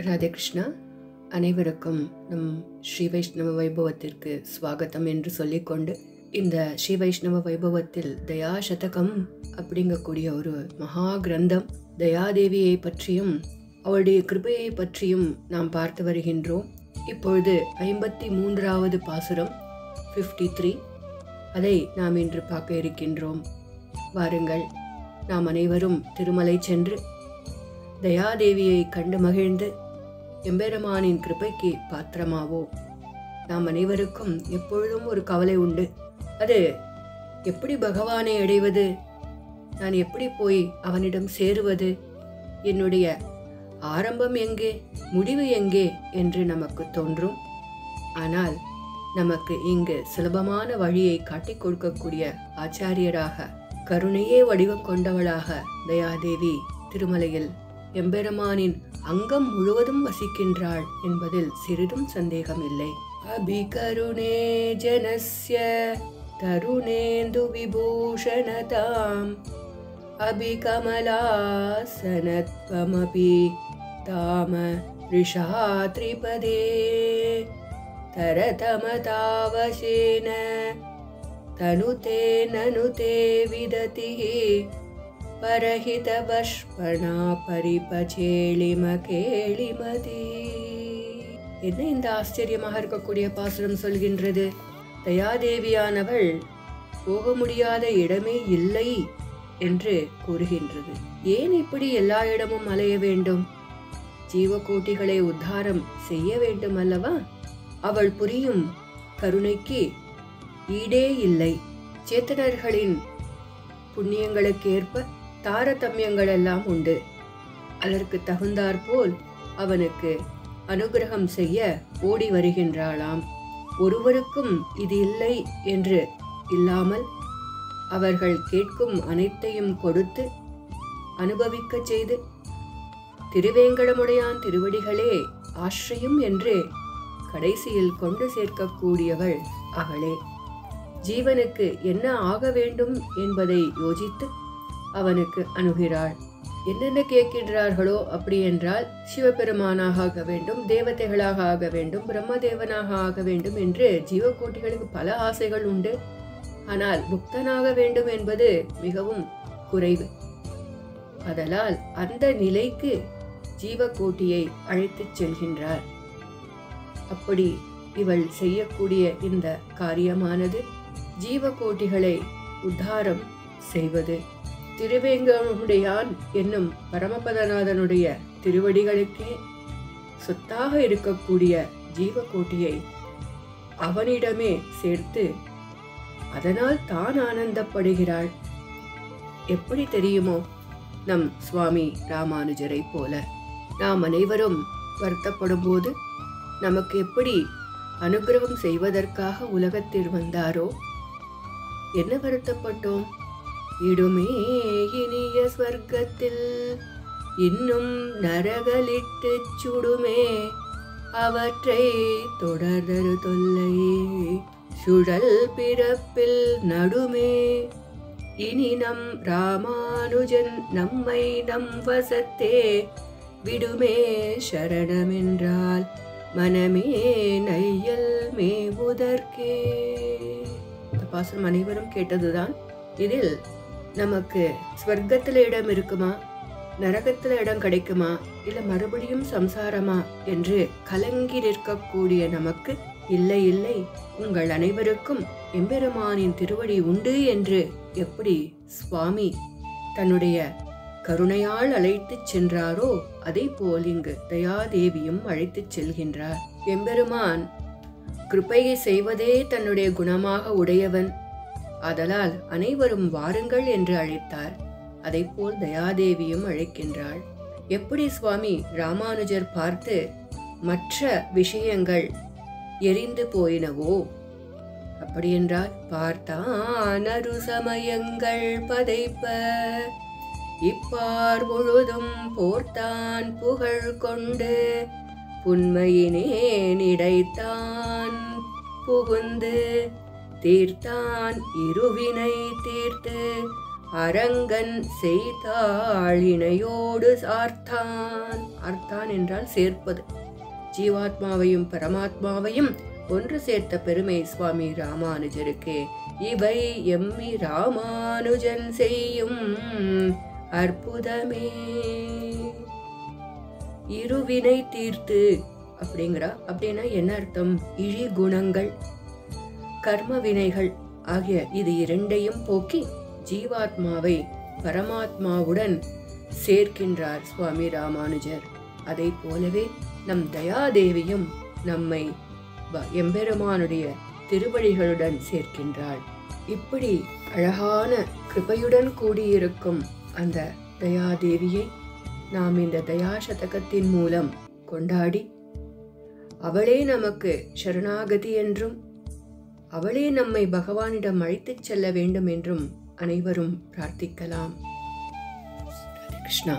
ராதே கிருஷ்ணா. அனைவருக்கும் நம் ஸ்ரீ வைஷ்ணவ வைபவத்திற்கு ஸ்வாகத்தம் என்று சொல்லிக்கொண்டு, இந்த ஸ்ரீ வைஷ்ணவ வைபவத்தில் தயா சதகம் அப்படிங்கக்கூடிய ஒரு மகா கிரந்தம் தயாதேவியை பற்றியும் அவளுடைய கிருபையை பற்றியும் நாம் பார்த்து வருகின்றோம். இப்பொழுது 53வது பாசுரம் 53 அதை நாம் இன்று பார்க்க இருக்கின்றோம். வாருங்கள், நாம் அனைவரும் திருமலை சென்று தயாதேவியை கண்டு மகிழ்ந்து எம்பெருமானின் கிருபைக்கு பாத்திரமாவோம். நாம் அனைவருக்கும் எப்பொழுதும் ஒரு கவலை உண்டு. அது எப்படி பகவானை அடைவது, நான் எப்படி போய் அவனிடம் சேருவது, என்னுடைய ஆரம்பம் எங்கே, முடிவு எங்கே என்று நமக்கு தோன்றும். ஆனால் நமக்கு இங்கு சுலபமான வழியை காட்டிக் கொடுக்கக்கூடிய ஆச்சாரியராக, கருணையே வடிவம் கொண்டவளாக தயாதேவி திருமலையில் எம்பெருமானின் அங்கம் முழுவதும் வசிக்கின்றாள் என்பதில் சிறிதும் சந்தேகம் இல்லை. அபிகருணே ஜனஸ்ய தருணேந்து விபூஷணதாம் அபிகமலாசனத்வமபி தாம ரிஷாத்ரிபதே தரதமதாவசேன தனுதே நனுதே விததிஹி பரஹிதவஷ்பணா பரிபச்சேளிம கேளிமதி. என்ன இந்த ஆச்சரியமாக இருக்கக்கூடிய பாசுரம் சொல்கின்றது? தயாதேவியானவள் போக முடியாத இடமே இல்லை என்று கூறுகின்றது. ஏன் இப்படி எல்லா இடமும் அலைய வேண்டும்? ஜீவகோட்டிகளை உத்தாரம் செய்ய வேண்டும் அல்லவா? அவள் புரியும் கருணைக்கு ஈடே இல்லை. சேத்தனர்களின் புண்ணியங்களுக்கேற்ப தாரதமியங்கள் எல்லாம் உண்டு. அதற்கு தகுந்தாற்போல் அவனுக்கு அனுகிரகம் செய்ய ஓடி வருகின்றாளாம். ஒருவருக்கும் இது இல்லை என்று இல்லாமல் அவர்கள் கேட்கும் அனைத்தையும் கொடுத்து அனுபவிக்க செய்து திருவேங்கடமுடையான் திருவடிகளே ஆශ්‍රயம் என்று கடைசியில் கொண்டு சேர்க்கக்கூடியவள் அவளே. ஜீவனுக்கு என்ன ஆக வேண்டும் என்பதை யோசித்து அவனுக்கு அணுகிறாள். என்னென்ன கேட்கின்றார்களோ அப்படி என்றால் சிவபெருமானாக ஆக வேண்டும், தேவதைகளாக ஆக வேண்டும், பிரம்மதேவனாக ஆக வேண்டும் என்று ஜீவகோட்டிகளுக்கு பல ஆசைகள் உண்டு. ஆனால் முக்தனாக வேண்டும் என்பது மிகவும் குறைவு. அதனால் அந்த நிலைக்கு ஜீவகோட்டியை அழைத்துச் செல்கின்றார். அப்படி இவள் செய்யக்கூடிய இந்த காரியமானது ஜீவகோட்டிகளை உத்தாரம் செய்வது. திருவேங்கடமுடையான் என்னும் பரமபதநாதனுடைய திருவடிகளுக்கே சொத்தாக இருக்கக்கூடிய ஜீவகோட்டியை அவனிடமே சேர்த்து அதனால் தான் ஆனந்தப்படுகிறாள். எப்படி தெரியுமோ? நம் சுவாமி ராமானுஜரை போல நாம் அனைவரும் வருத்தப்படும் போது நமக்கு எப்படி அனுகிரகம் செய்வதற்காக உலகத்தில் வந்தாரோ, என்ன வருத்தப்பட்டோம்? இடுமே இனிய ஸ்வர்க்கத்தில் இன்னும் நரகலிட்டு சுடுமே அவற்றை தொடர்தரு தொல்லை சுழல் பிறப்பில் நடுமே. இனி நம் ராமானுஜன் நம்மை நம் வசத்தே விடுமே சரணமென்றால் மனமே நையல் மேவுதற்கே. இந்த பாசுரம் அனைவரும் கேட்டதுதான். இதில் நமக்கு ஸ்வர்க்கத்துல இடம் இருக்குமா, நரகத்துல இடம் கிடைக்குமா, இல்ல மறுபடியும் சம்சாரமா என்று கலங்கி நிற்கக்கூடிய நமக்கு இல்லை இல்லை, உங்கள் அனைவருக்கும் எம்பெருமானின் திருவடி உண்டு என்று எப்படி சுவாமி தன்னுடைய கருணையால் அழைத்துச் சென்றாரோ அதை போல் இங்கு தயாதேவியும் அழைத்துச் செல்கின்றார். எம்பெருமான் கிருபையை செய்வதே தன்னுடைய குணமாக உடையவன். ஆதலால் அனைவரும் வாருங்கள் என்று அழைத்தார். அதை போல் தயாதேவியும் அழைக்கின்றாள். எப்படி சுவாமி ராமானுஜர் பார்த்து மற்ற விஷயங்கள் எரிந்து போயினவோ, அப்படியென்றால் பார்த்தான் அரு சமயங்கள் பதைப்ப இப்பார் முழுதும் போர்த்தான் புகழ் கொண்டு புன்மையினே நிடைத்தான் புகுந்து தீர்த்தான் இருவினை தீர்த்து அரங்கன் செய்தாள் இணையோடு ஆர்த்தான். ஆர்த்தான் என்றால் சேர்ப்பது. ஜீவாத்மாவையும் பரமாத்மாவையும் ஒன்று சேர்த்த பெருமை சுவாமி ராமானுஜருக்கே. இவை எம்மி ராமானுஜன் செய்யும் அற்புதமே. இருவினை தீர்த்து அப்படின்னா என்ன அர்த்தம்? இழி குணங்கள், கர்ம வினைகள் ஆகிய இது இரண்டையும் போக்கி ஜீவாத்மாவை பரமாத்மாவுடன் சேர்க்கின்றார் சுவாமி ராமானுஜர். அதை போலவே நம் தயாதேவியும் நம்மை எம்பெருமானுடைய திருவடிகளுடன் சேர்க்கின்றாள். இப்படி அழகான கிருபையுடன் கூடியிருக்கும் அந்த தயாதேவியை நாம் இந்த தயாசதகத்தின் மூலம் கொண்டாடி, அவளே நமக்கு சரணாகதி என்றும் அவளே நம்மை பகவானிடம் அழைத்துச் செல்ல வேண்டும் என்றும் அனைவரும் பிரார்த்திக்கலாம். கிருஷ்ணா.